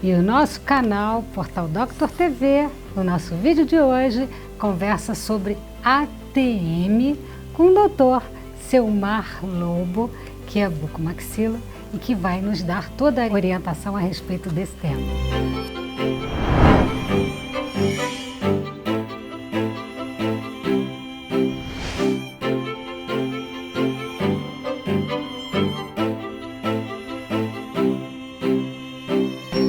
E o nosso canal, Portal Doctor TV, o nosso vídeo de hoje, conversa sobre ATM com o Dr. Selmar Lobo, que é bucomaxilo e que vai nos dar toda a orientação a respeito desse tema.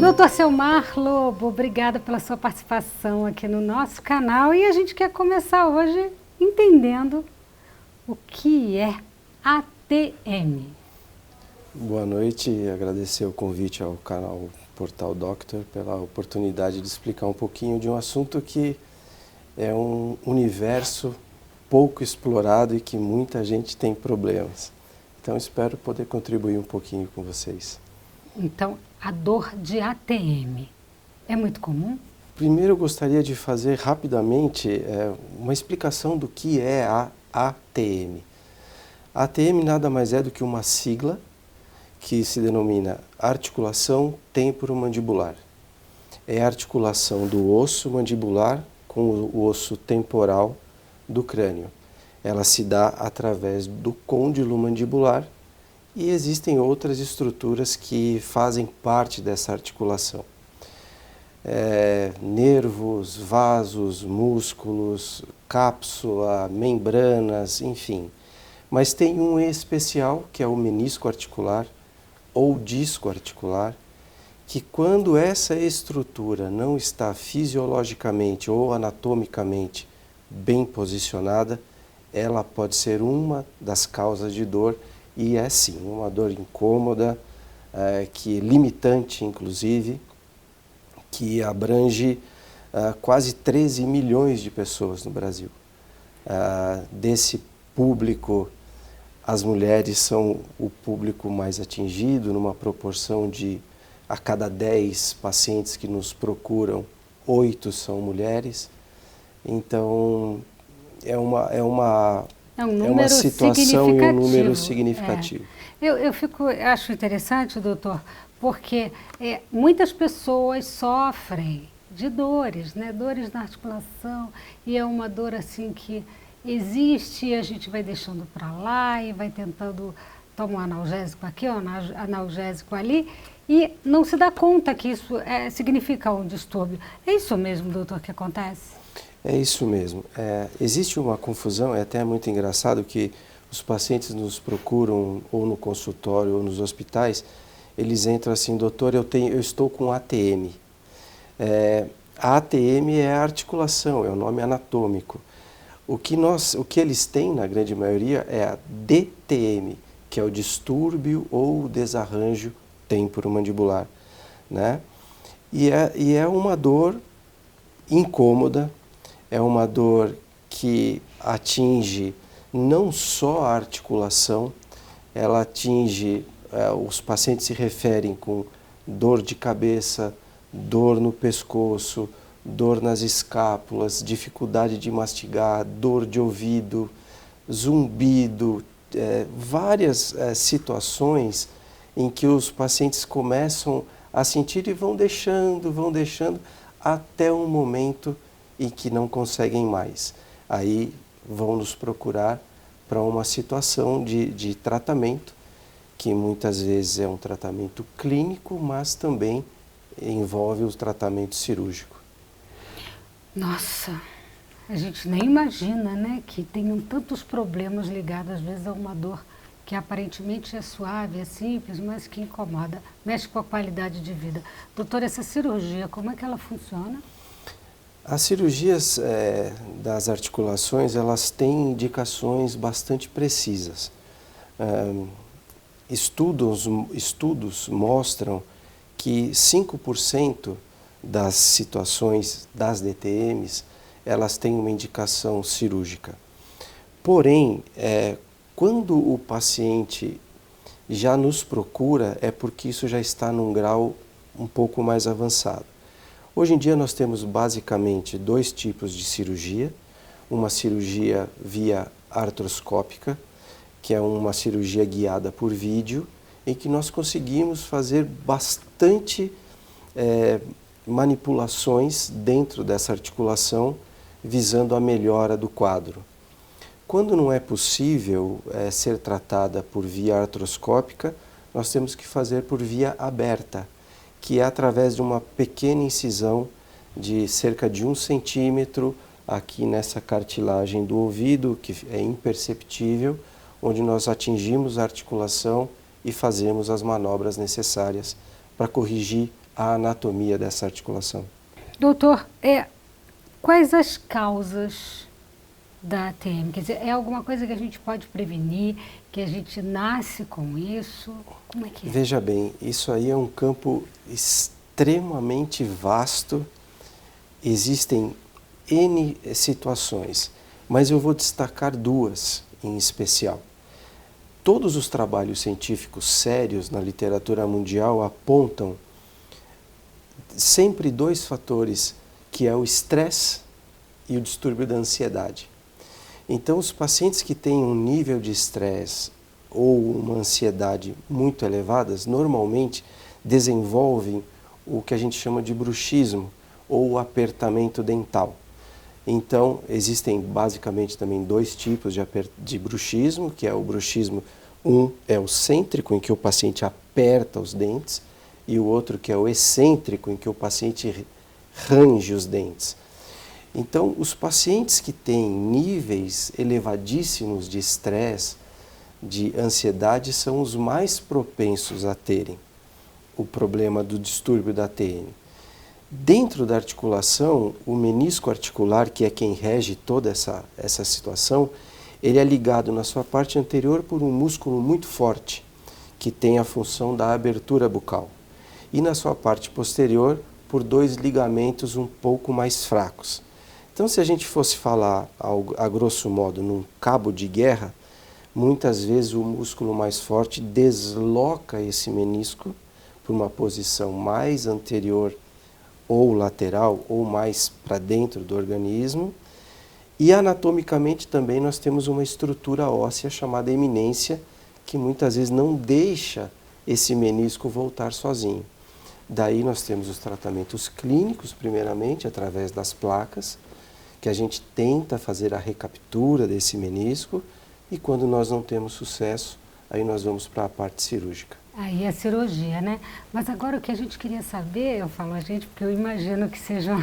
Doutor Selmar Lobo, obrigada pela sua participação aqui no nosso canal e a gente quer começar hoje entendendo o que é ATM. Boa noite e agradecer o convite ao canal Portal Doctor pela oportunidade de explicar um pouquinho de um assunto que é um universo pouco explorado e que muita gente tem problemas. Então espero poder contribuir um pouquinho com vocês. Então, a dor de ATM é muito comum? Primeiro eu gostaria de fazer rapidamente uma explicação do que é a ATM. A ATM nada mais é do que uma sigla que se denomina articulação temporomandibular. É a articulação do osso mandibular com o osso temporal do crânio. Ela se dá através do côndilo mandibular e existem outras estruturas que fazem parte dessa articulação. Nervos, vasos, músculos, cápsula, membranas, enfim. Mas tem um especial, que é o menisco articular ou disco articular, que quando essa estrutura não está fisiologicamente ou anatomicamente bem posicionada, ela pode ser uma das causas de dor e é sim uma dor incômoda, que limitante inclusive, que abrange quase 13 milhões de pessoas no Brasil. Desse público, as mulheres são o público mais atingido, numa proporção de a cada 10 pacientes que nos procuram, 8 são mulheres. Então, é uma situação e um número significativo. Eu acho interessante, doutor, porque muitas pessoas sofrem de dores, né? Dores na articulação, e é uma dor assim que existe e a gente vai deixando para lá e vai tentando tomar um analgésico aqui, um analgésico ali, e não se dá conta que isso significa um distúrbio. É isso mesmo, doutor, que acontece? É isso mesmo. Existe uma confusão, é até muito engraçado que os pacientes nos procuram ou no consultório ou nos hospitais, eles entram assim, doutor, eu estou com ATM. A ATM é a articulação, é o nome anatômico. O que eles têm, na grande maioria, é a DTM, que é o distúrbio ou desarranjo temporomandibular, né? E é uma dor incômoda, é uma dor que atinge não só a articulação, ela atinge, os pacientes se referem com dor de cabeça, dor no pescoço, dor nas escápulas, dificuldade de mastigar, dor de ouvido, zumbido, várias situações em que os pacientes começam a sentir e vão deixando até um momento em que não conseguem mais. Aí vão nos procurar para uma situação de tratamento, que muitas vezes é um tratamento clínico, mas também envolve o tratamento cirúrgico. Nossa, a gente nem imagina, né, que tenham tantos problemas ligados às vezes a uma dor que aparentemente é suave, é simples, mas que incomoda, mexe com a qualidade de vida. Doutor, essa cirurgia, como é que ela funciona? As cirurgias das articulações, elas têm indicações bastante precisas. Estudos mostram que 5% das situações das DTMs, elas têm uma indicação cirúrgica. Porém, quando o paciente já nos procura, é porque isso já está num grau um pouco mais avançado. Hoje em dia nós temos basicamente 2 tipos de cirurgia. Uma cirurgia via artroscópica, que é uma cirurgia guiada por vídeo, em que nós conseguimos fazer bastante manipulações dentro dessa articulação visando a melhora do quadro. Quando não é possível ser tratada por via artroscópica, nós temos que fazer por via aberta, que é através de uma pequena incisão de cerca de 1 centímetro aqui nessa cartilagem do ouvido, que é imperceptível, onde nós atingimos a articulação e fazemos as manobras necessárias para corrigir a anatomia dessa articulação. Doutor, quais as causas da ATM? Quer dizer, é alguma coisa que a gente pode prevenir, que a gente nasce com isso? Como é que é? Veja bem, isso aí é um campo extremamente vasto. Existem N situações, mas eu vou destacar 2 em especial. Todos os trabalhos científicos sérios na literatura mundial apontam sempre 2 fatores, que é o estresse e o distúrbio da ansiedade. Então, os pacientes que têm um nível de estresse ou uma ansiedade muito elevadas, normalmente desenvolvem o que a gente chama de bruxismo ou apertamento dental. Então, existem basicamente também 2 tipos de bruxismo, que é o bruxismo, um é o cêntrico, em que o paciente aperta os dentes, e o outro que é o excêntrico, em que o paciente range os dentes. Então, os pacientes que têm níveis elevadíssimos de estresse, de ansiedade, são os mais propensos a terem o problema do distúrbio da TN. Dentro da articulação, o menisco articular, que é quem rege toda essa situação, ele é ligado na sua parte anterior por um músculo muito forte, que tem a função da abertura bucal. E na sua parte posterior, por 2 ligamentos um pouco mais fracos. Então, se a gente fosse falar, a grosso modo, num cabo de guerra, muitas vezes o músculo mais forte desloca esse menisco para uma posição mais anterior ou lateral, ou mais para dentro do organismo. E anatomicamente também nós temos uma estrutura óssea chamada eminência, que muitas vezes não deixa esse menisco voltar sozinho. Daí nós temos os tratamentos clínicos, primeiramente, através das placas, que a gente tenta fazer a recaptura desse menisco, e quando nós não temos sucesso, aí nós vamos para a parte cirúrgica. Aí é cirurgia, né? Mas agora o que a gente queria saber, eu falo a gente, porque eu imagino que sejam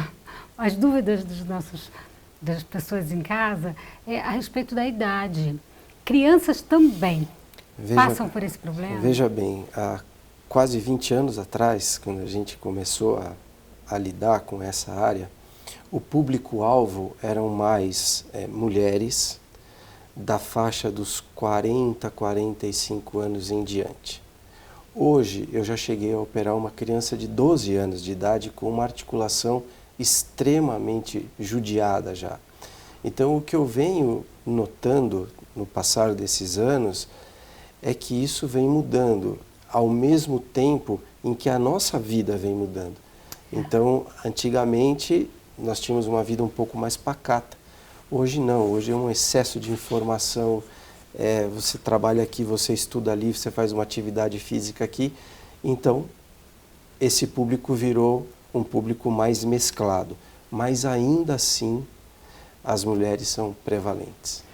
as dúvidas das pessoas em casa, é a respeito da idade. Crianças também passam por esse problema? Veja bem, há quase 20 anos atrás, quando a gente começou a lidar com essa área, o público-alvo eram mais mulheres da faixa dos 40, 45 anos em diante. Hoje eu já cheguei a operar uma criança de 12 anos de idade com uma articulação extremamente judiada já. Então o que eu venho notando no passar desses anos é que isso vem mudando ao mesmo tempo em que a nossa vida vem mudando. Então, antigamente nós tínhamos uma vida um pouco mais pacata. Hoje não, hoje é um excesso de informação. Você trabalha aqui, você estuda ali, você faz uma atividade física aqui. Então, esse público virou um público mais mesclado. Mas ainda assim, as mulheres são prevalentes.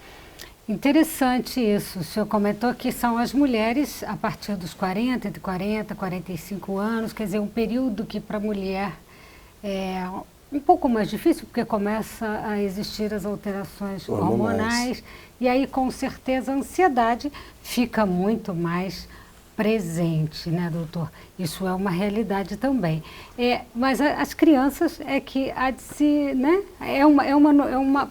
Interessante isso. O senhor comentou que são as mulheres a partir dos 40, entre 40 e 45 anos, quer dizer, um período que para a mulher é um pouco mais difícil, porque começa a existir as alterações hormonais, e aí com certeza a ansiedade fica muito mais presente, né, doutor? Isso é uma realidade também. Mas as crianças é que há de se, né?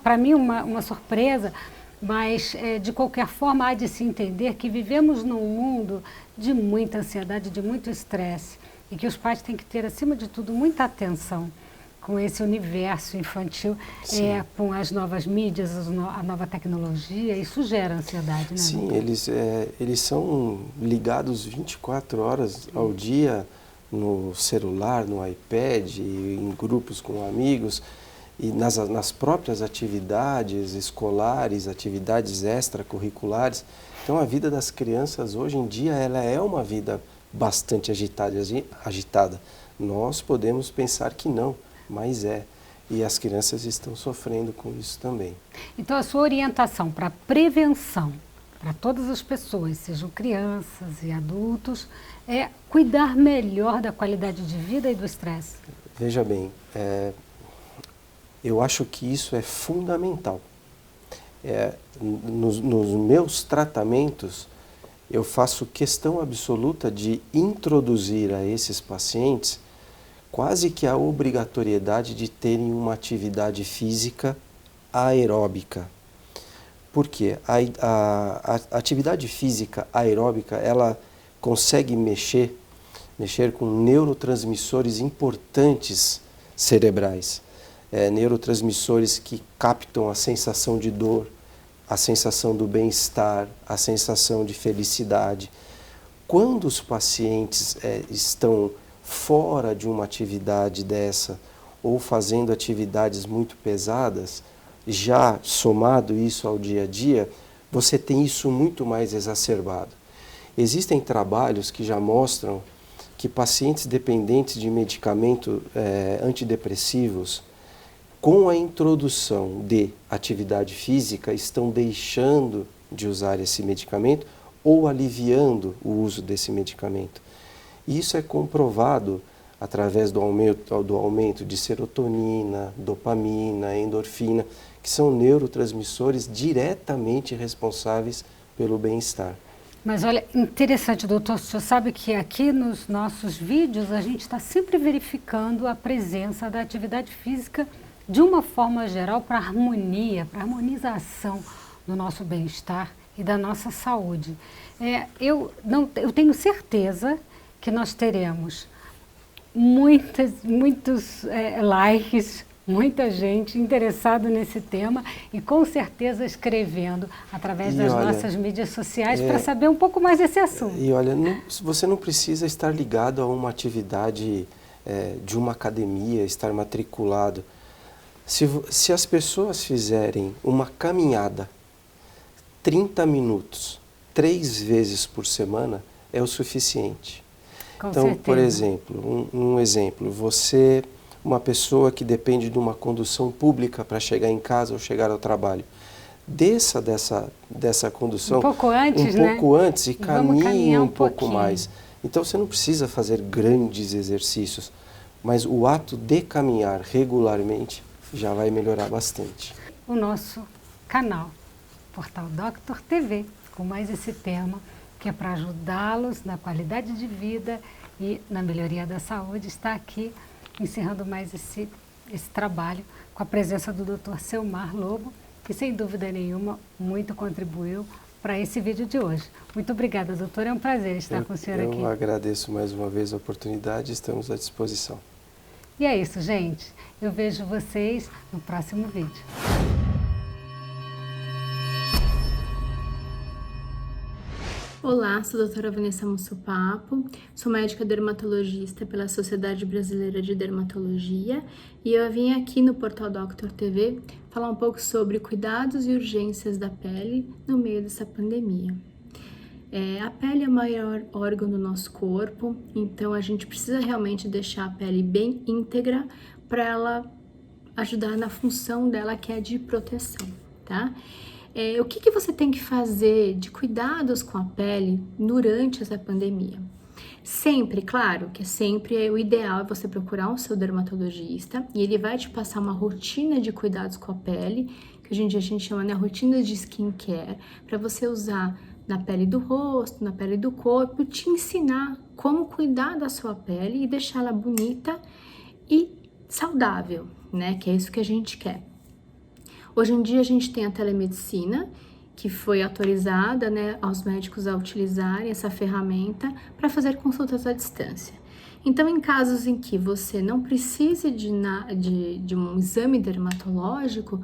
Para mim uma surpresa, mas de qualquer forma há de se entender que vivemos num mundo de muita ansiedade, de muito estresse, e que os pais têm que ter, acima de tudo, muita atenção com esse universo infantil, com as novas mídias, a nova tecnologia. Isso gera ansiedade, né? Sim, eles são ligados 24 horas ao dia no celular, no iPad, em grupos com amigos, e nas próprias atividades escolares, atividades extracurriculares. Então a vida das crianças hoje em dia ela é uma vida bastante agitada. Nós podemos pensar que não, mas é. E as crianças estão sofrendo com isso também. Então, a sua orientação para prevenção, para todas as pessoas, sejam crianças e adultos, é cuidar melhor da qualidade de vida e do estresse? Veja bem, eu acho que isso é fundamental. Nos meus tratamentos, eu faço questão absoluta de introduzir a esses pacientes quase que a obrigatoriedade de terem uma atividade física aeróbica. Por quê? A atividade física aeróbica, ela consegue mexer com neurotransmissores importantes cerebrais. Neurotransmissores que captam a sensação de dor, a sensação do bem-estar, a sensação de felicidade. Quando os pacientes estão fora de uma atividade dessa ou fazendo atividades muito pesadas, já somado isso ao dia a dia, você tem isso muito mais exacerbado. Existem trabalhos que já mostram que pacientes dependentes de medicamentos antidepressivos, com a introdução de atividade física, estão deixando de usar esse medicamento ou aliviando o uso desse medicamento. Isso é comprovado através do aumento de serotonina, dopamina, endorfina, que são neurotransmissores diretamente responsáveis pelo bem-estar. Mas olha, interessante, doutor, o senhor sabe que aqui nos nossos vídeos a gente está sempre verificando a presença da atividade física de uma forma geral para harmonia, para harmonização do nosso bem-estar e da nossa saúde. Eu tenho certeza que nós teremos muitos likes, muita gente interessada nesse tema e com certeza escrevendo através das nossas mídias sociais para saber um pouco mais desse assunto. E olha, você não precisa estar ligado a uma atividade de uma academia, estar matriculado. Se as pessoas fizerem uma caminhada 30 minutos, 3 vezes por semana, é o suficiente. Então, por exemplo, um exemplo, uma pessoa que depende de uma condução pública para chegar em casa ou chegar ao trabalho, desça dessa condução um pouco antes e caminhe um pouco mais. Então, você não precisa fazer grandes exercícios, mas o ato de caminhar regularmente já vai melhorar bastante. O nosso canal, Portal Doctor TV, com mais esse tema, que é para ajudá-los na qualidade de vida e na melhoria da saúde, está aqui encerrando mais esse trabalho com a presença do Dr. Selmar Lobo, que sem dúvida nenhuma muito contribuiu para esse vídeo de hoje. Muito obrigada, doutor, é um prazer estar com o senhor aqui. Eu agradeço mais uma vez a oportunidade, estamos à disposição. E é isso, gente. Eu vejo vocês no próximo vídeo. Olá, sou a doutora Vanessa Mussupapo, sou médica dermatologista pela Sociedade Brasileira de Dermatologia e eu vim aqui no Portal Doctor TV falar um pouco sobre cuidados e urgências da pele no meio dessa pandemia. A pele é o maior órgão do nosso corpo, então a gente precisa realmente deixar a pele bem íntegra para ela ajudar na função dela, que é de proteção, tá? O que você tem que fazer de cuidados com a pele durante essa pandemia? Sempre, claro, que sempre o ideal é você procurar um seu dermatologista e ele vai te passar uma rotina de cuidados com a pele, que hoje em dia a gente chama de rotina de skincare, para você usar na pele do rosto, na pele do corpo, te ensinar como cuidar da sua pele e deixá-la bonita e saudável, né? Que é isso que a gente quer. Hoje em dia a gente tem a telemedicina, que foi autorizada, né, aos médicos a utilizarem essa ferramenta para fazer consultas à distância. Então, em casos em que você não precise de um exame dermatológico,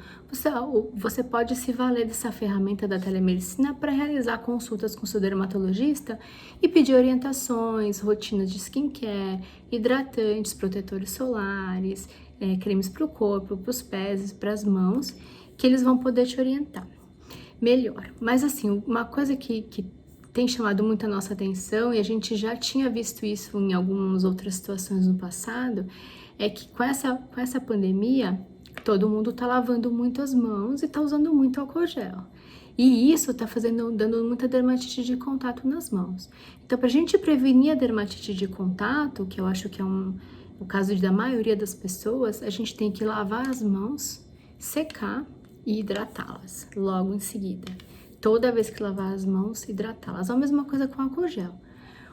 você pode se valer dessa ferramenta da telemedicina para realizar consultas com seu dermatologista e pedir orientações, rotinas de skincare, hidratantes, protetores solares, cremes para o corpo, para os pés, para as mãos, que eles vão poder te orientar melhor. Mas assim, uma coisa que tem chamado muito a nossa atenção, e a gente já tinha visto isso em algumas outras situações no passado, é que com essa pandemia, todo mundo tá lavando muito as mãos e tá usando muito álcool gel. E isso tá dando muita dermatite de contato nas mãos. Então, pra gente prevenir a dermatite de contato, que eu acho que é o caso da maioria das pessoas, a gente tem que lavar as mãos, secar e hidratá-las logo em seguida. Toda vez que lavar as mãos, hidratá-las. A mesma coisa com álcool gel.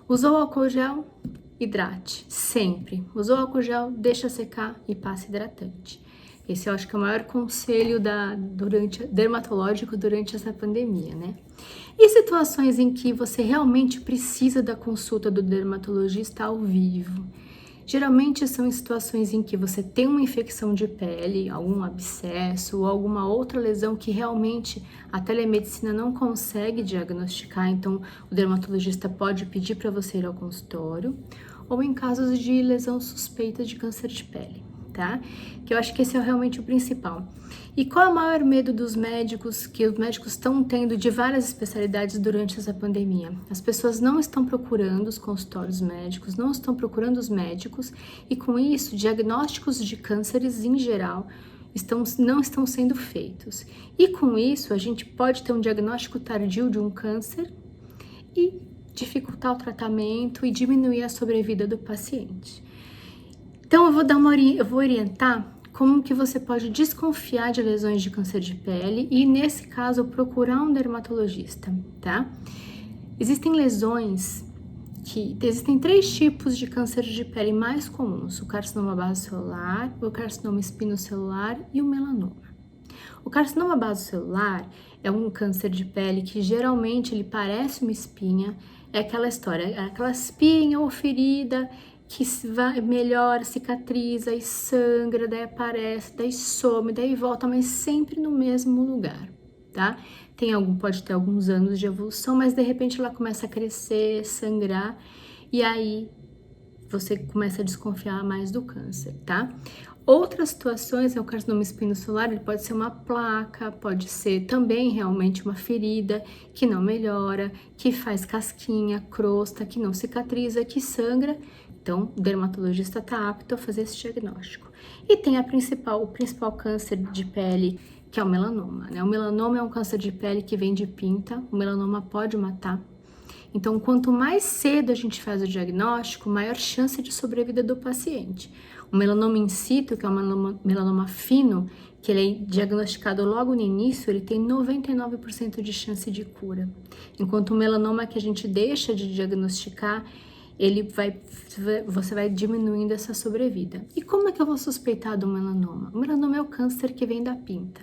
Usou álcool gel, hidrate, sempre. Usou álcool gel, deixa secar e passe hidratante. Esse eu acho que é o maior conselho dermatológico durante essa pandemia, né? E situações em que você realmente precisa da consulta do dermatologista ao vivo? Geralmente são em situações em que você tem uma infecção de pele, algum abscesso ou alguma outra lesão que realmente a telemedicina não consegue diagnosticar, então o dermatologista pode pedir para você ir ao consultório, ou em casos de lesão suspeita de câncer de pele, tá? Que eu acho que esse é realmente o principal. E qual é o maior medo dos médicos, que os médicos estão tendo de várias especialidades durante essa pandemia? As pessoas não estão procurando os consultórios médicos, não estão procurando os médicos, e com isso, diagnósticos de cânceres em geral não estão sendo feitos. E com isso, a gente pode ter um diagnóstico tardio de um câncer e dificultar o tratamento e diminuir a sobrevida do paciente. Então, eu vou orientar como que você pode desconfiar de lesões de câncer de pele e, nesse caso, procurar um dermatologista, tá? Existem três tipos de câncer de pele mais comuns: o carcinoma basocelular, o carcinoma espinocelular e o melanoma. O carcinoma basocelular é um câncer de pele que geralmente ele parece uma espinha, é aquela história, é aquela espinha ou ferida que melhora, cicatriza e sangra, daí aparece, daí some, daí volta, mas sempre no mesmo lugar, tá? Pode ter alguns anos de evolução, mas de repente ela começa a crescer, sangrar, e aí você começa a desconfiar mais do câncer, tá? Outras situações, o carcinoma espinocelular, ele pode ser uma placa, pode ser também realmente uma ferida que não melhora, que faz casquinha, crosta, que não cicatriza, que sangra. Então, o dermatologista está apto a fazer esse diagnóstico. E tem o principal câncer de pele, que é o melanoma, né? O melanoma é um câncer de pele que vem de pinta, o melanoma pode matar. Então, quanto mais cedo a gente faz o diagnóstico, maior chance de sobrevida do paciente. O melanoma in situ, que é um melanoma fino, que ele é diagnosticado logo no início, ele tem 99% de chance de cura. Enquanto o melanoma que a gente deixa de diagnosticar, você vai diminuindo essa sobrevida. E como é que eu vou suspeitar do melanoma? O melanoma é o câncer que vem da pinta,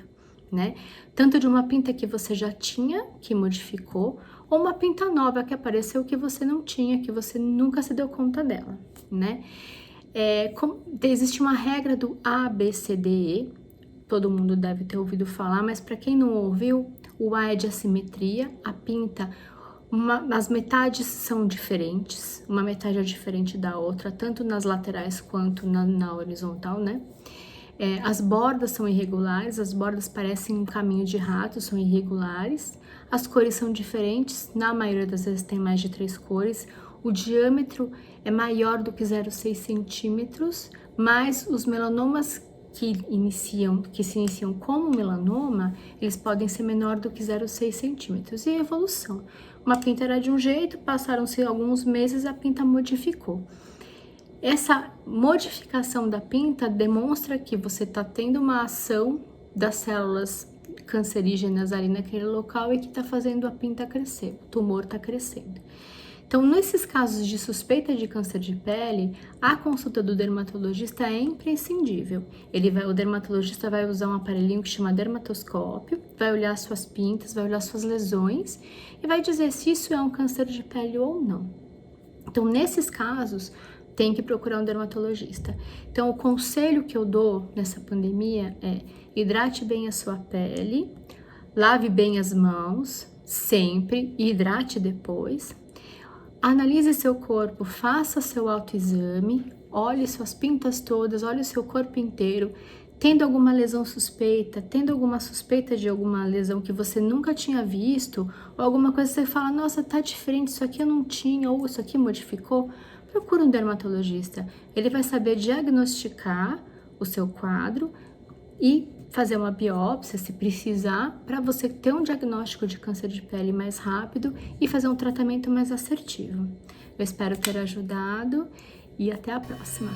né? Tanto de uma pinta que você já tinha, que modificou, ou uma pinta nova que apareceu que você não tinha, que você nunca se deu conta dela, né? Existe uma regra do ABCDE, todo mundo deve ter ouvido falar, mas para quem não ouviu, o A é de assimetria, a pinta, as metades são diferentes, uma metade é diferente da outra, tanto nas laterais quanto na horizontal, né? As bordas são irregulares, as bordas parecem um caminho de rato, são irregulares, as cores são diferentes, na maioria das vezes tem mais de 3 cores, o diâmetro é maior do que 0,6 centímetros, mas os melanomas que se iniciam como melanoma, eles podem ser menor do que 0,6 centímetros. E a evolução? Uma pinta era de um jeito, passaram-se alguns meses, a pinta modificou. Essa modificação da pinta demonstra que você está tendo uma ação das células cancerígenas ali naquele local e que está fazendo a pinta crescer, o tumor está crescendo. Então, nesses casos de suspeita de câncer de pele, a consulta do dermatologista é imprescindível. O dermatologista vai usar um aparelhinho que chama dermatoscópio, vai olhar suas pintas, vai olhar suas lesões e vai dizer se isso é um câncer de pele ou não. Então, nesses casos, tem que procurar um dermatologista. Então, o conselho que eu dou nessa pandemia é: hidrate bem a sua pele, lave bem as mãos, sempre, e hidrate depois. Analise seu corpo, faça seu autoexame, olhe suas pintas todas, olhe o seu corpo inteiro. tendo alguma lesão suspeita, tendo alguma suspeita de alguma lesão que você nunca tinha visto, ou alguma coisa que você fala, nossa, tá diferente, isso aqui eu não tinha, ou isso aqui modificou, procura um dermatologista. Ele vai saber diagnosticar o seu quadro e fazer uma biópsia, se precisar, para você ter um diagnóstico de câncer de pele mais rápido e fazer um tratamento mais assertivo. Eu espero ter ajudado e até a próxima!